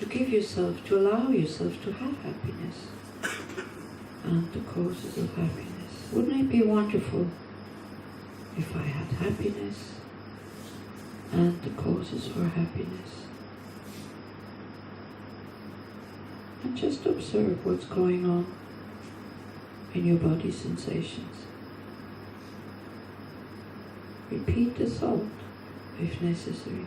to give yourself, to allow yourself to have happiness and the causes of happiness. Wouldn't it be wonderful if I had happiness and the causes for happiness? And just observe what's going on in your body sensations. Repeat the thought if necessary.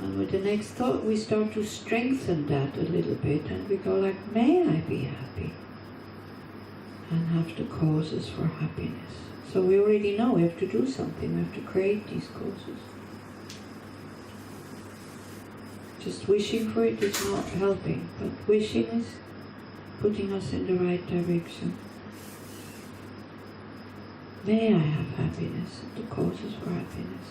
And with the next thought, we start to strengthen that a little bit, and we go like, may I be happy? And have the causes for happiness. So we already know we have to do something, we have to create these causes. Just wishing for it is not helping, but wishing is putting us in the right direction. May I have happiness, the causes for happiness.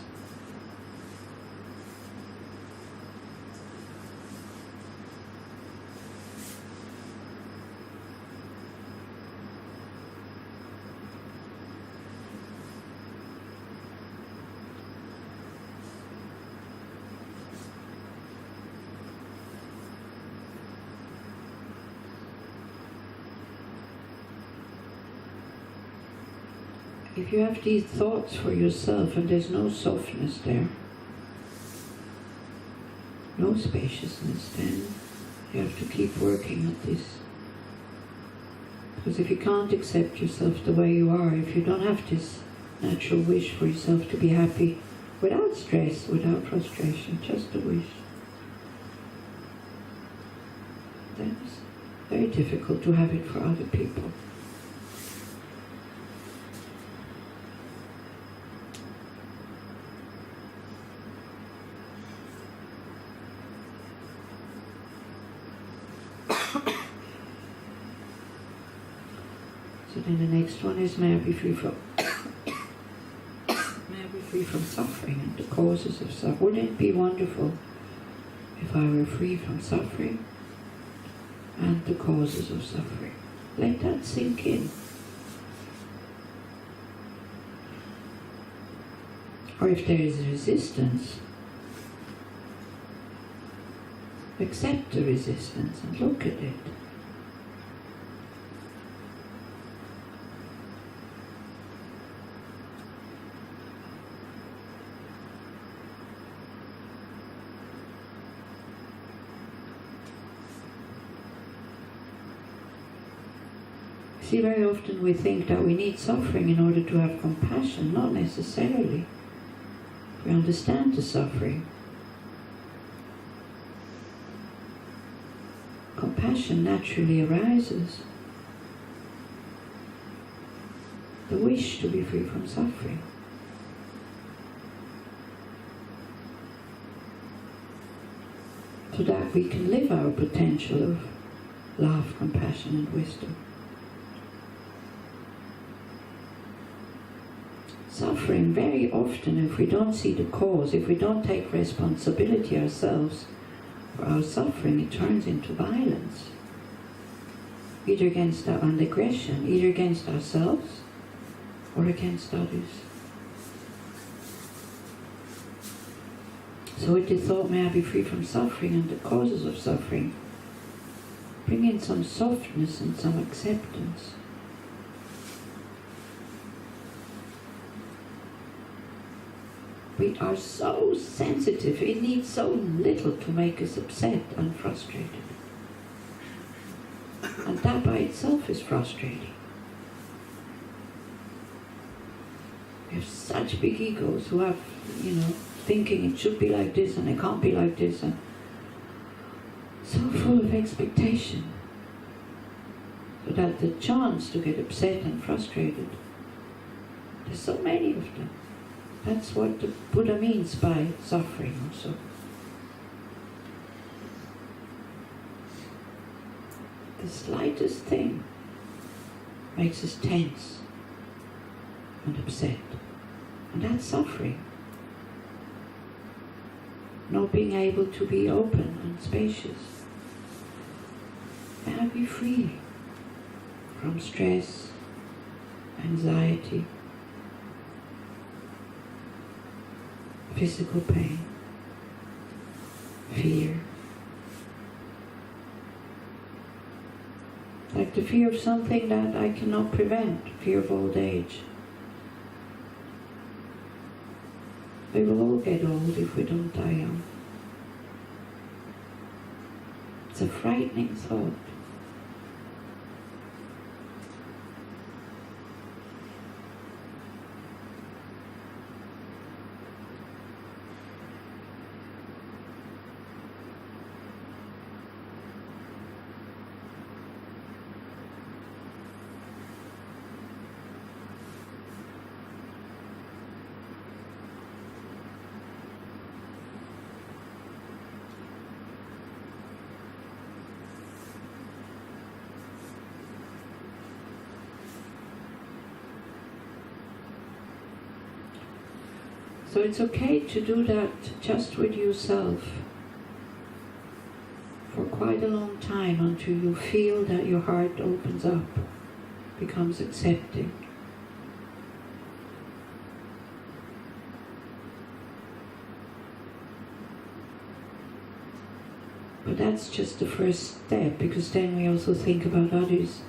If you have these thoughts for yourself and there's no softness there, no spaciousness, then you have to keep working at this. Because if you can't accept yourself the way you are, if you don't have this natural wish for yourself to be happy, without stress, without frustration, just a wish, then it's very difficult to have it for other people. So then the next one is, may I be free from may I be free from suffering and the causes of suffering. Wouldn't it be wonderful if I were free from suffering and the causes of suffering? Let that sink in. Or if there is resistance, accept the resistance and look at it. See, very often we think that we need suffering in order to have compassion. Not necessarily. We understand the suffering. Compassion naturally arises. The wish to be free from suffering. So that we can live our potential of love, compassion and wisdom. Suffering, very often, if we don't see the cause, if we don't take responsibility ourselves for our suffering, it turns into violence. Either against our and aggression, either against ourselves or against others. So with the thought, may I be free from suffering and the causes of suffering, bring in some softness and some acceptance. We are so sensitive, it needs so little to make us upset and frustrated. And that by itself is frustrating. We have such big egos who have, thinking it should be like this and it can't be like this, and so full of expectation. So that the chance to get upset and frustrated, there's so many of them. That's what the Buddha means by suffering also. The slightest thing makes us tense and upset. And that's suffering. Not being able to be open and spacious. And be free from stress, anxiety, physical pain, fear. Like the fear of something that I cannot prevent, fear of old age. We will all get old if we don't die young. It's a frightening thought. So it's okay to do that just with yourself for quite a long time until you feel that your heart opens up, becomes accepting. But that's just the first step, because then we also think about others.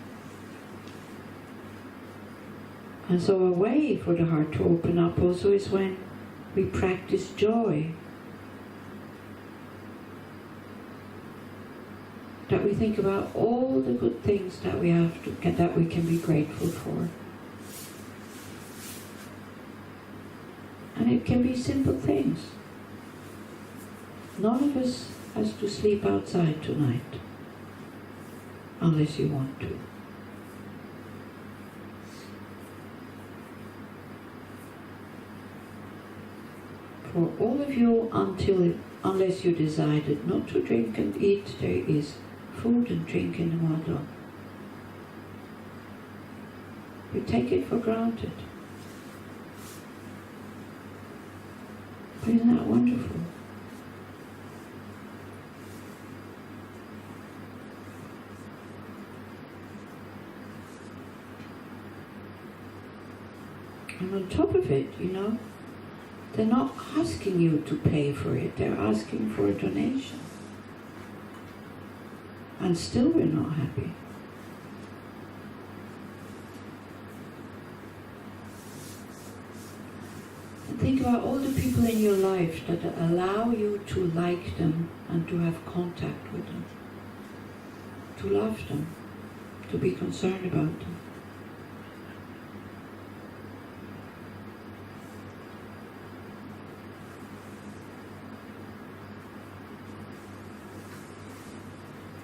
And so a way for the heart to open up also is when we practice joy. That we think about all the good things that we have to, that we can be grateful for. And it can be simple things. None of us has to sleep outside tonight, unless you want to. For all of you, unless you decided not to drink and eat, there is food and drink in the model. We take it for granted. But isn't that wonderful? And on top of it, they're not asking you to pay for it, they're asking for a donation. And still we're not happy. And think about all the people in your life that allow you to like them and to have contact with them, to love them, to be concerned about them.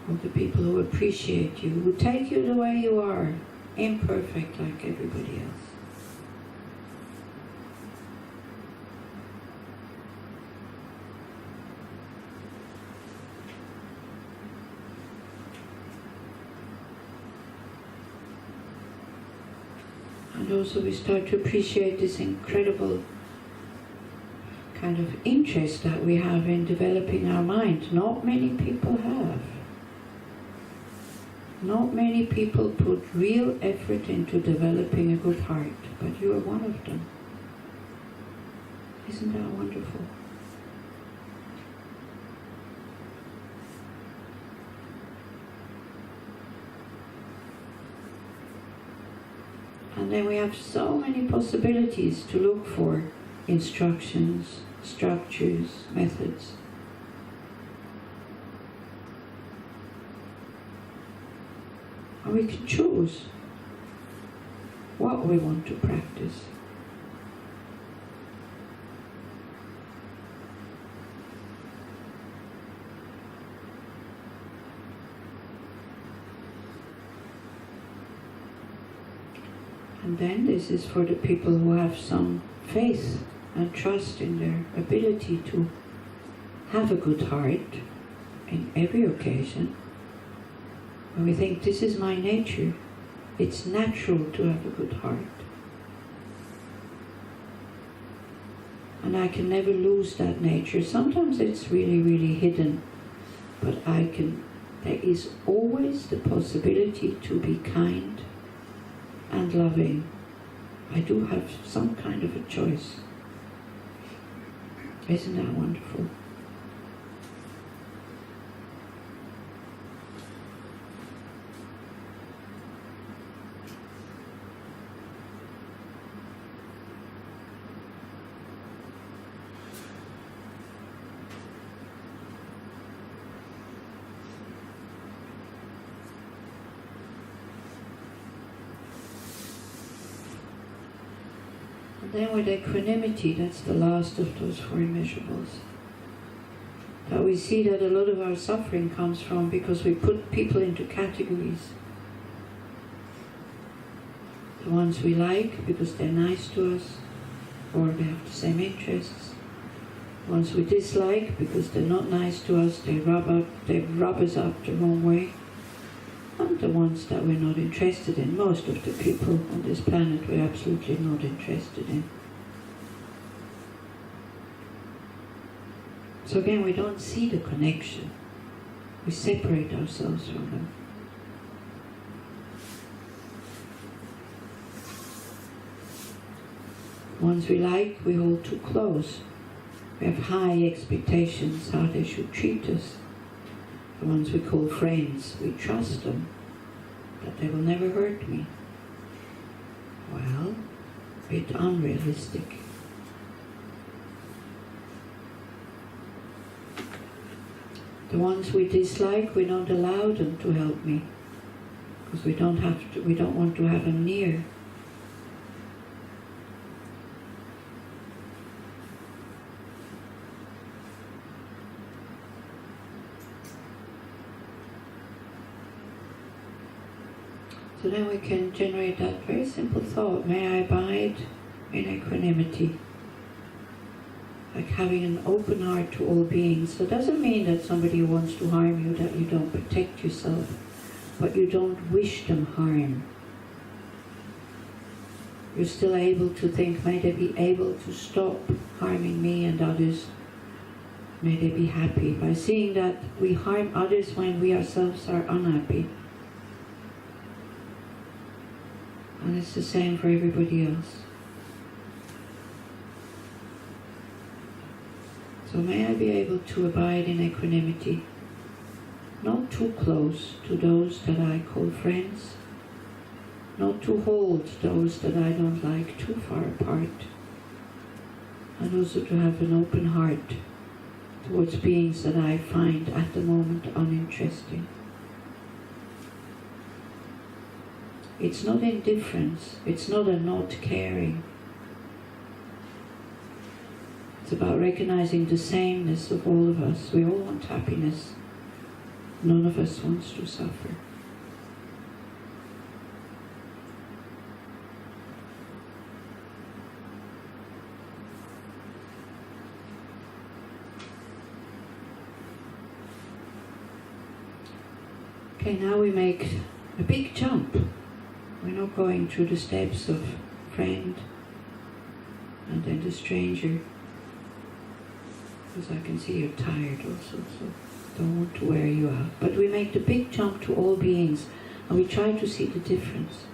All the people who appreciate you, who take you the way you are, imperfect like everybody else. And also we start to appreciate this incredible kind of interest that we have in developing our mind. Not many people have. Not many people put real effort into developing a good heart, but you are one of them. Isn't that wonderful? And then we have so many possibilities to look for instructions, structures, methods. And we can choose what we want to practice. And then this is for the people who have some faith and trust in their ability to have a good heart in every occasion. When we think this is my nature, it's natural to have a good heart. And I can never lose that nature. Sometimes it's really, really hidden, but there is always the possibility to be kind and loving. I do have some kind of a choice. Isn't that wonderful? Then with equanimity, that's the last of those four immeasurables. That we see that a lot of our suffering comes from because we put people into categories. The ones we like because they're nice to us, or they have the same interests. The ones we dislike because they're not nice to us, they rub us up the wrong way. And the ones that we're not interested in. Most of the people on this planet we're absolutely not interested in. So again, we don't see the connection. We separate ourselves from them. Ones we like, we hold too close. We have high expectations how they should treat us. The ones we call friends, we trust them, that they will never hurt me. Well, a bit unrealistic. The ones we dislike, we don't allow them to help me, because we don't want to have them near. So then we can generate that very simple thought, may I abide in equanimity. Like having an open heart to all beings. So it doesn't mean that somebody who wants to harm you, that you don't protect yourself, but you don't wish them harm. You're still able to think, may they be able to stop harming me and others. May they be happy. By seeing that we harm others when we ourselves are unhappy. And it's the same for everybody else. So may I be able to abide in equanimity, not too close to those that I call friends, not to hold those that I don't like too far apart, and also to have an open heart towards beings that I find at the moment uninteresting. It's not indifference, it's not a not caring. It's about recognizing the sameness of all of us. We all want happiness. None of us wants to suffer. Okay, now we make a big jump. We're not going through the steps of friend and then the stranger, because I can see you're tired also, so don't want to wear you out. But we make the big jump to all beings, and we try to see the difference.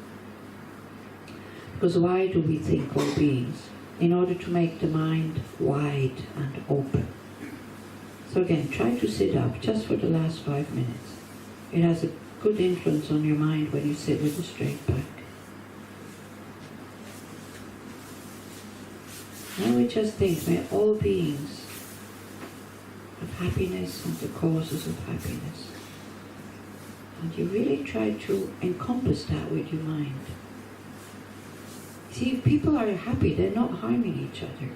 Because why do we think all beings? In order to make the mind wide and open. So again, try to sit up just for the last 5 minutes. It has a good influence on your mind when you sit with a straight back. Now we just think, may all beings have happiness and the causes of happiness. And you really try to encompass that with your mind. See, if people are happy, they're not harming each other.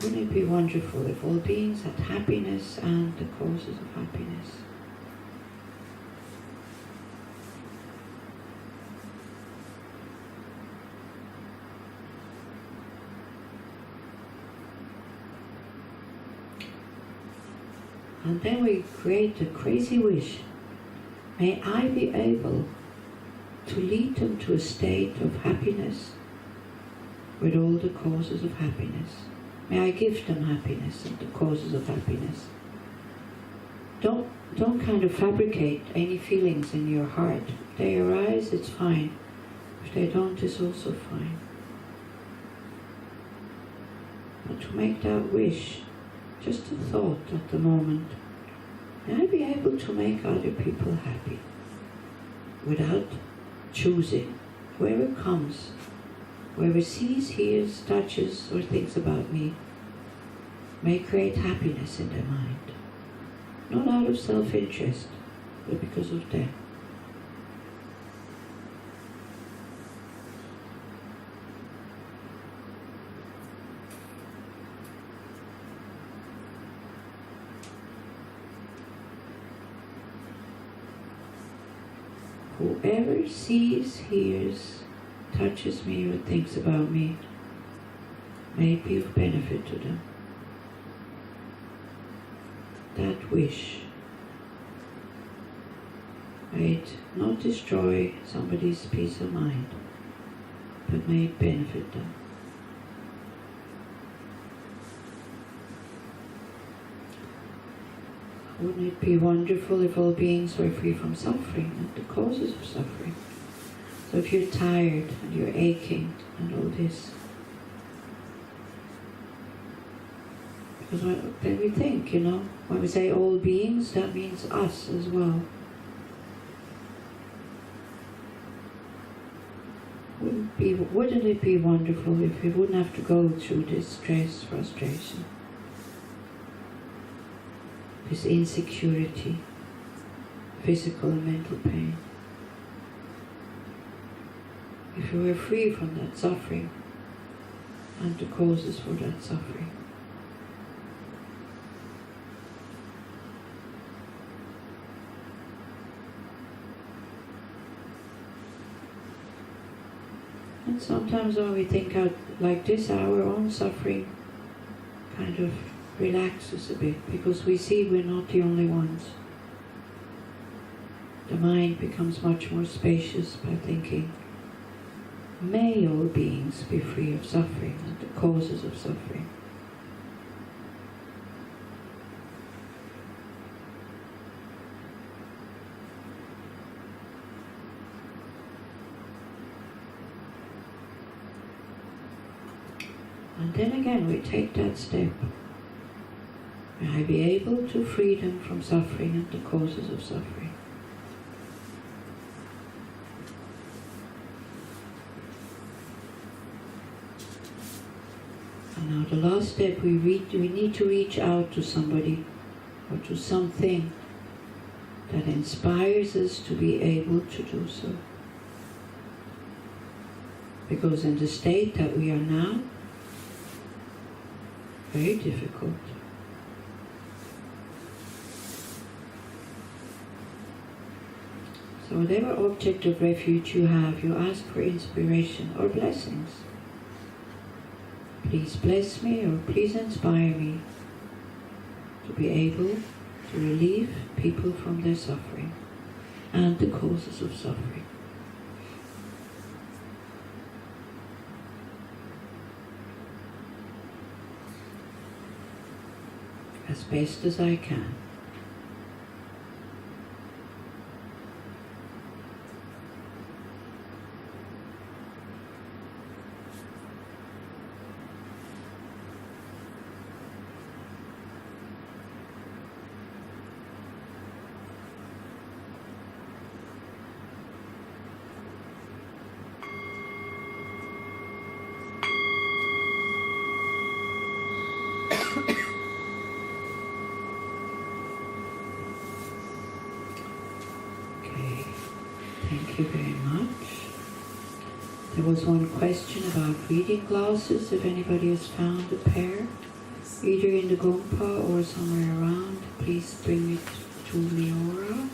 Wouldn't it be wonderful if all beings had happiness and the causes of happiness? And then we create a crazy wish. May I be able to lead them to a state of happiness with all the causes of happiness. May I give them happiness and the causes of happiness. Don't kind of fabricate any feelings in your heart. If they arise, it's fine. If they don't, it's also fine. But to make that wish, just a thought at the moment, may I be able to make other people happy without choosing. Whoever comes, whoever sees, hears, touches, or thinks about me, may create happiness in their mind. Not out of self-interest, but because of them. Whoever sees, hears, touches me, or thinks about me, may it be of benefit to them. That wish, may it not destroy somebody's peace of mind, but may it benefit them. Wouldn't it be wonderful if all beings were free from suffering and the causes of suffering? So if you're tired and you're aching and all this, because then we think, when we say all beings, that means us as well. Wouldn't it be wonderful if we wouldn't have to go through this stress, frustration, this insecurity, physical and mental pain? If we were free from that suffering and the causes for that suffering. And sometimes when we think out like this, our own suffering kind of relaxes a bit, because we see we're not the only ones. The mind becomes much more spacious by thinking, may all beings be free of suffering and the causes of suffering. And then again we take that step. May I be able to free them from suffering and the causes of suffering. And now the last step, we need to reach out to somebody or to something that inspires us to be able to do so. Because in the state that we are now, very difficult. So whatever object of refuge you have, you ask for inspiration or blessings. Please bless me, or please inspire me to be able to relieve people from their suffering and the causes of suffering. As best as I can. Thank you very much. There was one question about reading glasses, if anybody has found a pair, either in the Gompa or somewhere around, please bring it to Leora.